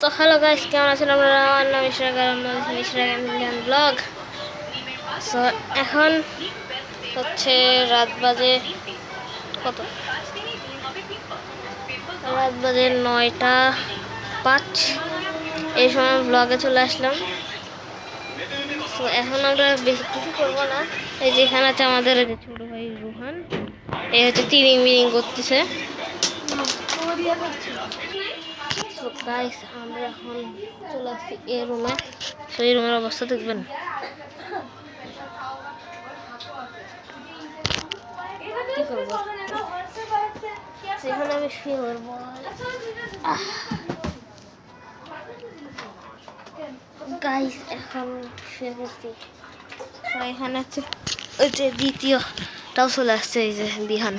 তো hello guys, কেমন আছেন আপনারা? আমার নাম ইশরাক ব্লগ। সো এখন হচ্ছে রাত বাজে কত? রাত বাজে 9:05। এই সময় ব্লগে চলে আসলাম। সো এখন আমরা বেশি কিছু করবো না। এই যে এখানে আছে আমাদের এই যে ছোট ভাই রুহান। এই হচ্ছে তিরিং বিরিং করতেছে। সো গাইস, আমরা এখন চলে আসছি এই রুমে। সো এই রুমের অবস্থা দেখবেন। কি করবো, সেখানে আমি শুয়ে পড়বো। গাইস এখন শুয়ে পড়ছি। এখানে আছে ওই যে দ্বিতীয়টাও চলে আসছে, এই যে দিহান।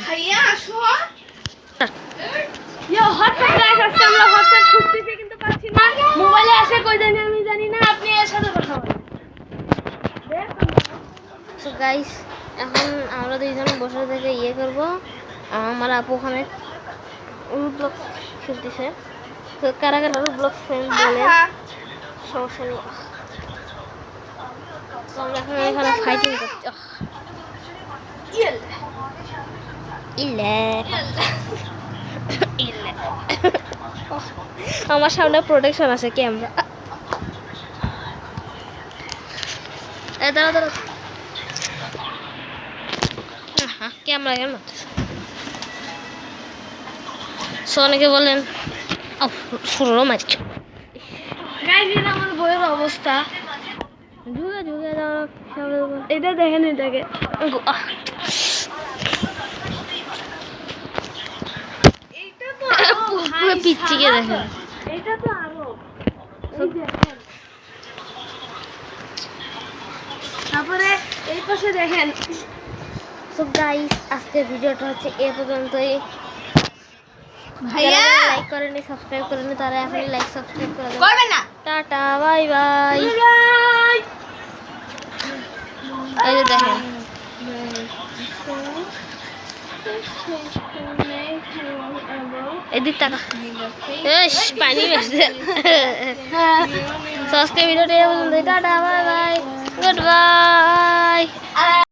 মোবাইলে আসে কই জানি, আমি জানি না। আপনি এর সাথে কথা বলেন। সো গাইস, এখন আমরা দুইজন বসে থেকে ইয়ে করবো। আমার আপু ওখানে ব্লগ খেলতেছে। তো কারা কারা ব্লগ ফ্রেন্ড বলে সমস্যা নেই। তো আমরা এখন এখানে ফাইটিং করছি। আমার সামনে প্রোটেকশন আছে, ক্যামেরা। দাঁড়া দাঁড়া, ক্যামেরা কেন? সো অনেকে বলেন শুরু মারছ। আমার বইয়ের অবস্থা ঝুঁকে ঝুঁকে যাওয়া। এটা দেখেন, এটাকে পিচ্চিকে দেখেন। এটা তো আরো তারপরে এই পাশে দেখেন। সো গাইস, আজকের ভিডিওটা হচ্ছে এ পর্যন্তই। ভাইয়া লাইক করেনি, সাবস্ক্রাইব করেনি, তারা এখনই লাইক সাবস্ক্রাইব করে দেবেন। করবেন না? Tata, bye bye. এই যে দেখেন, এদিক টাকা পানি বেশি। আজকের ভিডিওটা tata, bye bye, good bye.